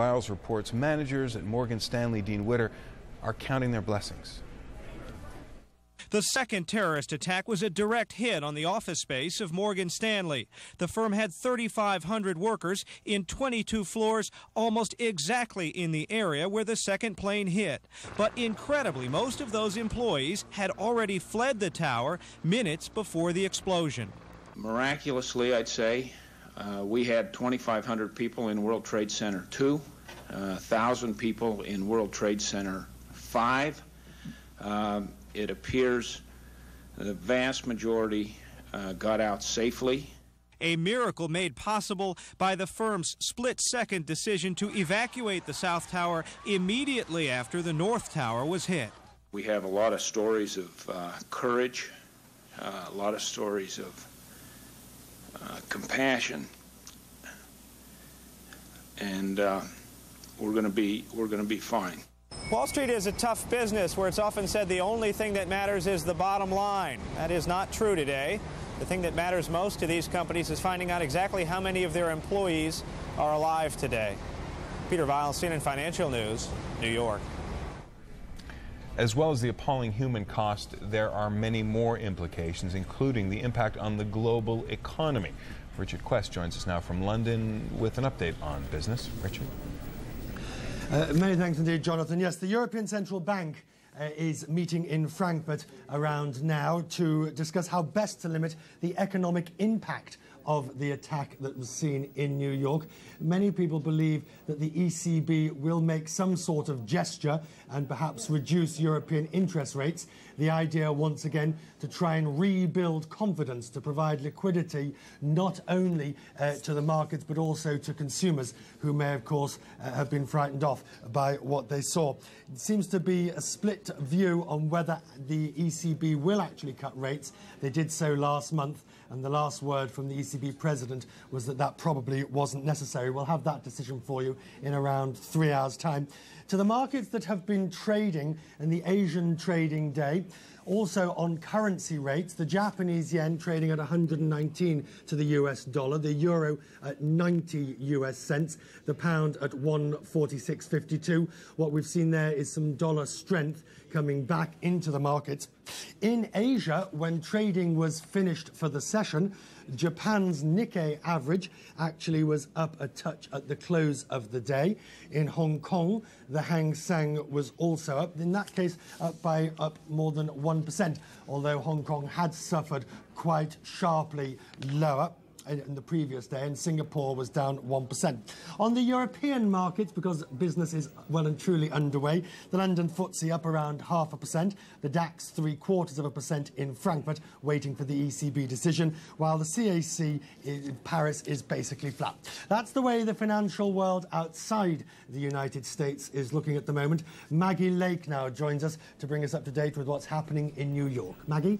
Wiles reports managers at Morgan Stanley, Dean Witter, are counting their blessings. The second terrorist attack was a direct hit on the office space of Morgan Stanley. The firm had 3,500 workers in 22 floors, almost exactly in the area where the second plane hit. But incredibly, most of those employees had already fled the tower minutes before the explosion. Miraculously, I'd say, we had 2,500 people in World Trade Center 2, 1,000 people in World Trade Center 5. It appears the vast majority got out safely. A miracle made possible by the firm's split-second decision to evacuate the South Tower immediately after the North Tower was hit. We have a lot of stories of courage, a lot of stories of compassion, and we're going to be fine. Wall Street is a tough business where it's often said the only thing that matters is the bottom line. That is not true today. The thing that matters most to these companies is finding out exactly how many of their employees are alive today. Peter Viles, CNN Financial News, New York. As well as the appalling human cost, there are many more implications, including the impact on the global economy. Richard Quest joins us now from London with an update on business. Richard? Many thanks indeed, Jonathan. Yes, the European Central Bank is meeting in Frankfurt around now to discuss how best to limit the economic impact of the attack that was seen in New York. Many people believe that the ECB will make some sort of gesture and perhaps reduce European interest rates. The idea, once again, to try and rebuild confidence, to provide liquidity not only to the markets but also to consumers who may, of course, have been frightened off by what they saw. It seems to be a split view on whether the ECB will actually cut rates. They did so last month, and the last word from the ECB president was that that probably wasn't necessary. We'll have that decision for you in around 3 hours' time. To the markets that have been trading in the Asian trading day, also on currency rates, the Japanese yen trading at 119 to the US dollar, the euro at 90 US cents, the pound at 146.52. What we've seen there is some dollar strength coming back into the markets. In Asia, when trading was finished for the session, Japan's Nikkei average actually was up a touch at the close of the day. In Hong Kong, the Hang Seng was also up, in that case up more than 1%, although Hong Kong had suffered quite sharply lower in the previous day, and Singapore was down 1%. On the European markets, because business is well and truly underway, the London FTSE up around 0.5%, the DAX 0.75% in Frankfurt, waiting for the ECB decision, while the CAC in Paris is basically flat. That's the way the financial world outside the United States is looking at the moment. Maggie Lake now joins us to bring us up to date with what's happening in New York. Maggie?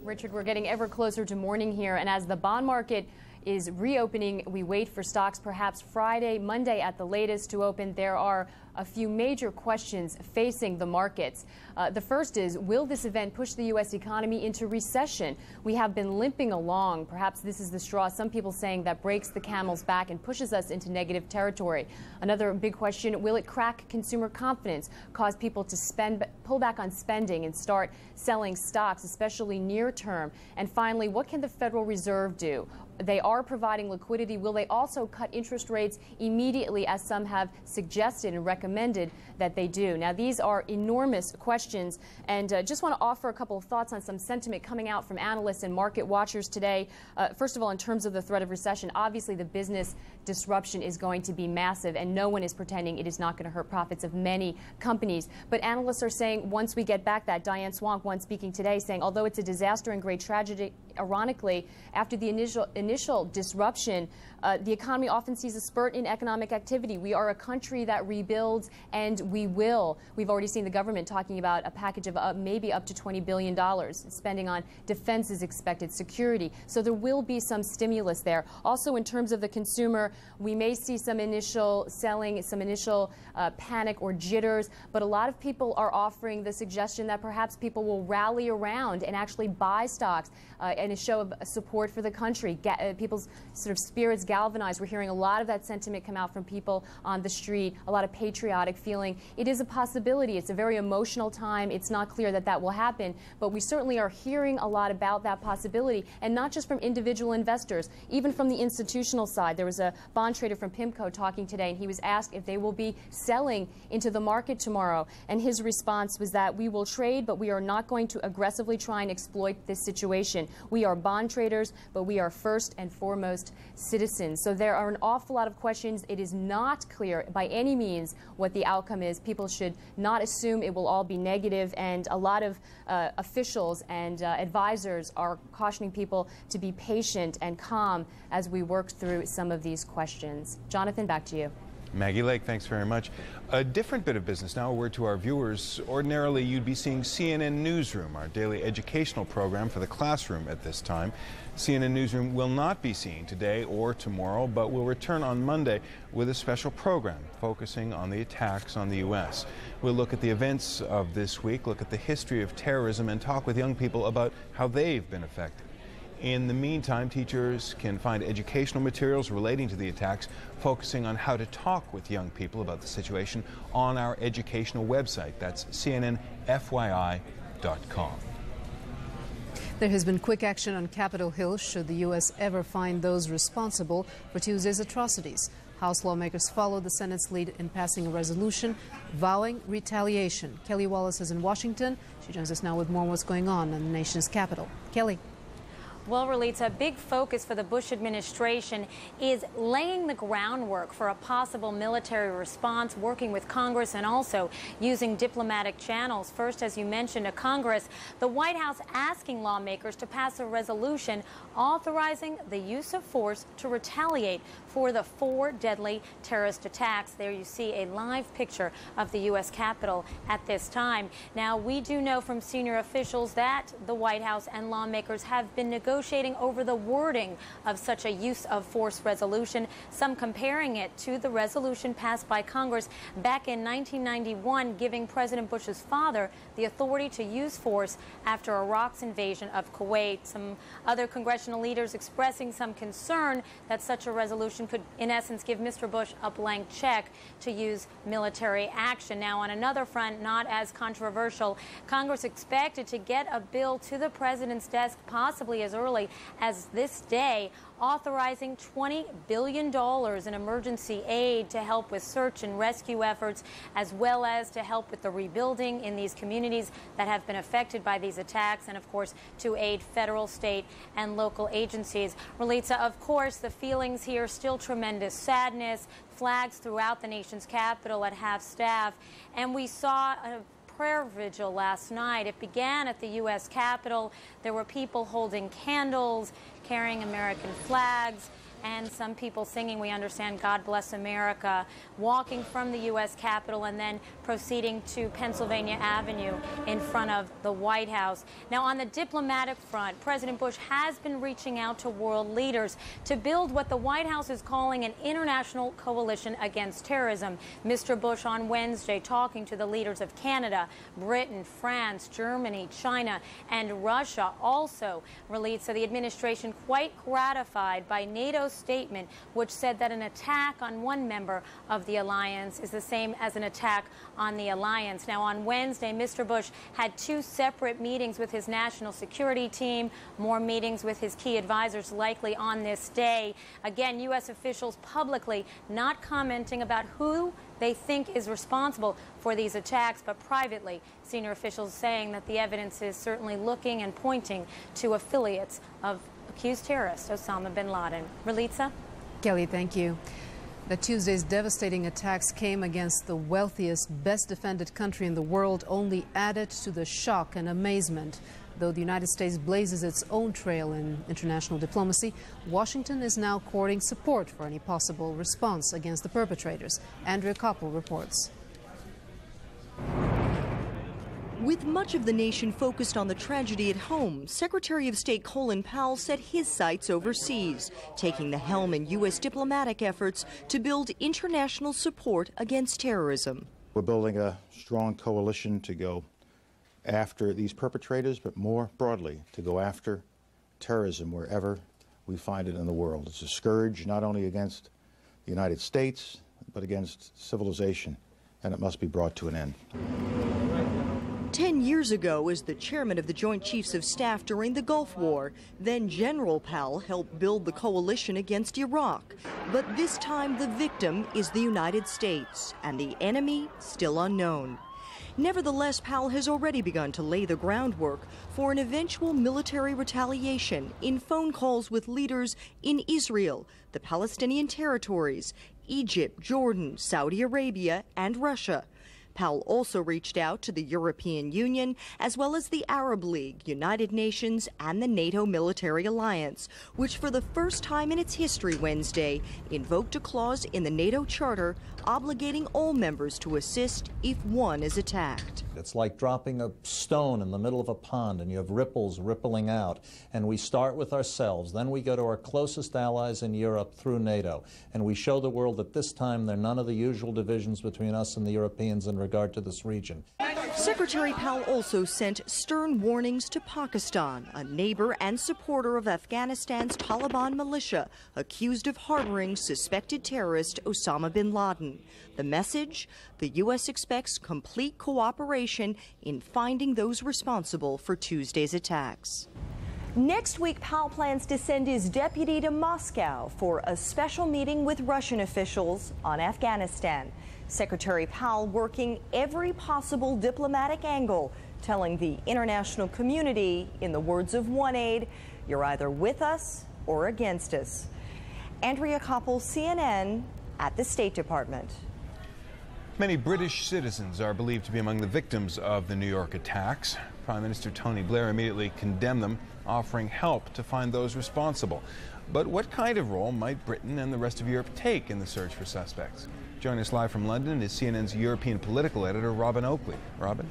Richard, we're getting ever closer to morning here, and as the bond market is reopening, we wait for stocks perhaps Friday, Monday at the latest to open. There are a few major questions facing the markets. The first is, will this event push the U.S. economy into recession? We have been limping along. Perhaps this is the straw, some people saying, that breaks the camel's back and pushes us into negative territory. Another big question, will it crack consumer confidence, cause people to pull back on spending and start selling stocks, especially near term? And finally, what can the Federal Reserve do? They are providing liquidity. Will they also cut interest rates immediately, as some have suggested and recommended that they do? Now, these are enormous questions, and just want to offer a couple of thoughts on some sentiment coming out from analysts and market watchers today. First of all, in terms of the threat of recession, obviously the business disruption is going to be massive, and no one is pretending it is not going to hurt profits of many companies. But analysts are saying once we get back that, Diane Swank, one speaking today, saying although it's a disaster and great tragedy, ironically, after the initial disruption, the economy often sees a spurt in economic activity. We are a country that rebuilds, and we will. We've already seen the government talking about a package of maybe up to $20 billion. Spending on defense is expected, security. So there will be some stimulus there. Also, in terms of the consumer, we may see some initial selling, some initial panic or jitters, but a lot of people are offering the suggestion that perhaps people will rally around and actually buy stocks in a show of support for the country. People's sort of spirits galvanized. We're hearing a lot of that sentiment come out from people on the street, a lot of patriotic feeling. It is a possibility. It's a very emotional time. It's not clear that that will happen, but we certainly are hearing a lot about that possibility, and not just from individual investors, even from the institutional side. There was a bond trader from PIMCO talking today, and he was asked if they will be selling into the market tomorrow, and his response was that we will trade, but we are not going to aggressively try and exploit this situation. We are bond traders, but we are first and foremost citizens. So there are an awful lot of questions. It is not clear by any means what the outcome is. People should not assume it will all be negative, and a lot of officials and advisors are cautioning people to be patient and calm as we work through some of these questions. Jonathan, back to you. Maggie Lake, thanks very much. A different bit of business now, a word to our viewers. Ordinarily, you'd be seeing CNN Newsroom, our daily educational program for the classroom at this time. CNN Newsroom will not be seen today or tomorrow, but will return on Monday with a special program focusing on the attacks on the U.S. We'll look at the events of this week, look at the history of terrorism, and talk with young people about how they've been affected. In the meantime, teachers can find educational materials relating to the attacks, focusing on how to talk with young people about the situation on our educational website. That's cnnfyi.com. There has been quick action on Capitol Hill should the U.S. ever find those responsible for Tuesday's atrocities. House lawmakers followed the Senate's lead in passing a resolution vowing retaliation. Kelly Wallace is in Washington. She joins us now with more on what's going on in the nation's capital. Kelly. Well, Relitza, a big focus for the Bush administration is laying the groundwork for a possible military response, working with Congress and also using diplomatic channels. First, as you mentioned, Congress, the White House asking lawmakers to pass a resolution authorizing the use of force to retaliate for the 4 deadly terrorist attacks. There you see a live picture of the U.S. Capitol at this time. Now, we do know from senior officials that the White House and lawmakers have been negotiating over the wording of such a use of force resolution, some comparing it to the resolution passed by Congress back in 1991, giving President Bush's father the authority to use force after Iraq's invasion of Kuwait. Some other congressional leaders expressing some concern that such a resolution could, in essence, give Mr. Bush a blank check to use military action. Now, on another front, not as controversial, Congress expected to get a bill to the president's desk possibly as early as this day, authorizing $20 billion in emergency aid to help with search and rescue efforts, as well as to help with the rebuilding in these communities that have been affected by these attacks, and of course to aid federal, state, and local agencies. Relitza, of course, the feelings here still tremendous sadness, flags throughout the nation's capital at half-staff, and we saw a prayer vigil last night. It began at the U.S. Capitol. There were people holding candles, carrying American flags, and some people singing, we understand, God Bless America, walking from the U.S. Capitol and then proceeding to Pennsylvania Avenue in front of the White House. Now, on the diplomatic front, President Bush has been reaching out to world leaders to build what the White House is calling an international coalition against terrorism. Mr. Bush on Wednesday talking to the leaders of Canada, Britain, France, Germany, China, and Russia. Also, Relitza, the administration quite gratified by NATO's statement, which said that an attack on one member of the alliance is the same as an attack on the alliance. Now, on Wednesday, Mr. Bush had 2 separate meetings with his national security team, more meetings with his key advisors likely on this day. Again, U.S. officials publicly not commenting about who they think is responsible for these attacks, but privately, senior officials saying that the evidence is certainly looking and pointing to affiliates of accused terrorist Osama bin Laden. Relitza? Kelly, thank you. The Tuesday's devastating attacks came against the wealthiest, best defended country in the world, only added to the shock and amazement. Though the United States blazes its own trail in international diplomacy, Washington is now courting support for any possible response against the perpetrators. Andrea Koppel reports. With much of the nation focused on the tragedy at home, Secretary of State Colin Powell set his sights overseas, taking the helm in U.S. diplomatic efforts to build international support against terrorism. We're building a strong coalition to go after these perpetrators, but more broadly, to go after terrorism wherever we find it in the world. It's a scourge not only against the United States, but against civilization, and it must be brought to an end. 10 years ago, as the chairman of the Joint Chiefs of Staff during the Gulf War, then General Powell helped build the coalition against Iraq. But this time the victim is the United States, and the enemy still unknown. Nevertheless, Powell has already begun to lay the groundwork for an eventual military retaliation in phone calls with leaders in Israel, the Palestinian territories, Egypt, Jordan, Saudi Arabia, and Russia. Powell also reached out to the European Union, as well as the Arab League, United Nations, and the NATO military alliance, which for the first time in its history Wednesday invoked a clause in the NATO Charter obligating all members to assist if one is attacked. It's like dropping a stone in the middle of a pond and you have ripples rippling out. And we start with ourselves. Then we go to our closest allies in Europe through NATO. And we show the world that this time there are none of the usual divisions between us and the Europeans in regard to this region. Secretary Powell also sent stern warnings to Pakistan, a neighbor and supporter of Afghanistan's Taliban militia, accused of harboring suspected terrorist Osama bin Laden. The message? The U.S. expects complete cooperation in finding those responsible for Tuesday's attacks. Next week, Powell plans to send his deputy to Moscow for a special meeting with Russian officials on Afghanistan. Secretary Powell working every possible diplomatic angle, telling the international community, in the words of OneAid, you're either with us or against us. Andrea Koppel, CNN, at the State Department. Many British citizens are believed to be among the victims of the New York attacks. Prime Minister Tony Blair immediately condemned them, offering help to find those responsible. But what kind of role might Britain and the rest of Europe take in the search for suspects? Joining us live from London is CNN's European political editor, Robin Oakley. Robin?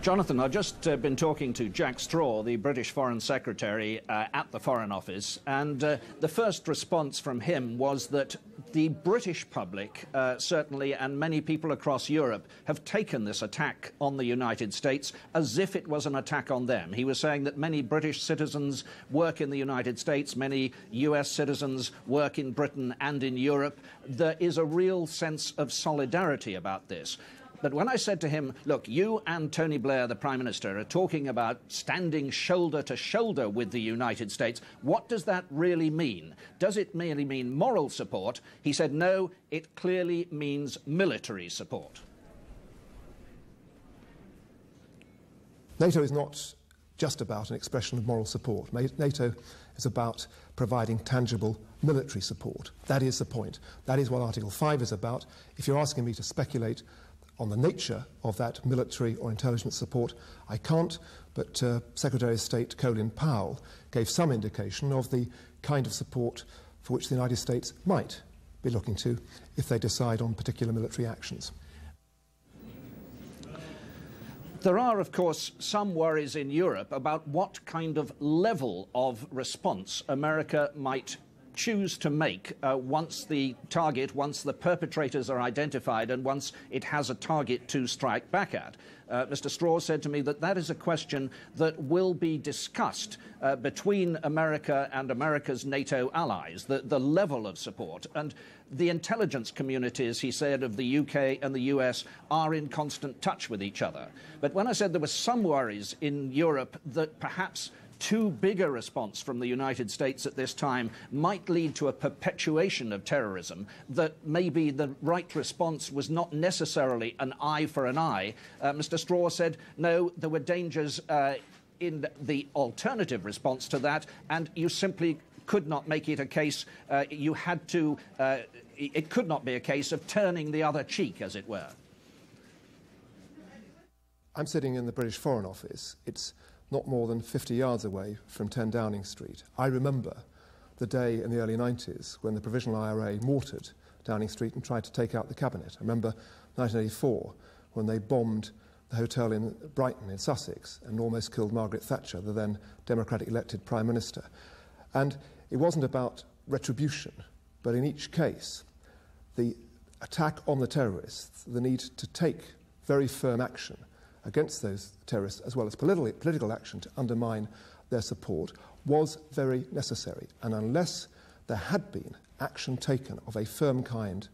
Jonathan, I've just been talking to Jack Straw, the British Foreign Secretary at the Foreign Office, and the first response from him was that the British public, certainly, and many people across Europe, have taken this attack on the United States as if it was an attack on them. He was saying that many British citizens work in the United States, many US citizens work in Britain and in Europe. There is a real sense of solidarity about this. But when I said to him, look, you and Tony Blair, the Prime Minister, are talking about standing shoulder to shoulder with the United States, what does that really mean? Does it merely mean moral support? He said, no, it clearly means military support. NATO is not just about an expression of moral support. NATO is about providing tangible military support. That is the point. That is what Article 5 is about. If you're asking me to speculate on the nature of that military or intelligence support, I can't, but Secretary of State Colin Powell gave some indication of the kind of support for which the United States might be looking to if they decide on particular military actions. There are, of course, some worries in Europe about what kind of level of response America might choose to make once the perpetrators are identified and once it has a target to strike back at. Mr. Straw said to me that that is a question that will be discussed between America and America's NATO allies, the level of support. And the intelligence communities, he said, of the UK and the US are in constant touch with each other. But when I said there were some worries in Europe that perhaps too big a response from the United States at this time might lead to a perpetuation of terrorism, that maybe the right response was not necessarily an eye for an eye, Mr. Straw said, no, there were dangers in the alternative response to that, and you simply could not make it a case, it could not be a case of turning the other cheek, as it were. I'm sitting in the British Foreign Office. It's not more than 50 yards away from 10 Downing Street. I remember the day in the early 90s when the Provisional IRA mortared Downing Street and tried to take out the cabinet. I remember 1984 when they bombed the hotel in Brighton in Sussex and almost killed Margaret Thatcher, the then Democratic elected Prime Minister. And it wasn't about retribution, but in each case, the attack on the terrorists, the need to take very firm action against those terrorists, as well as political action to undermine their support, was very necessary, and unless there had been action taken of a firm kind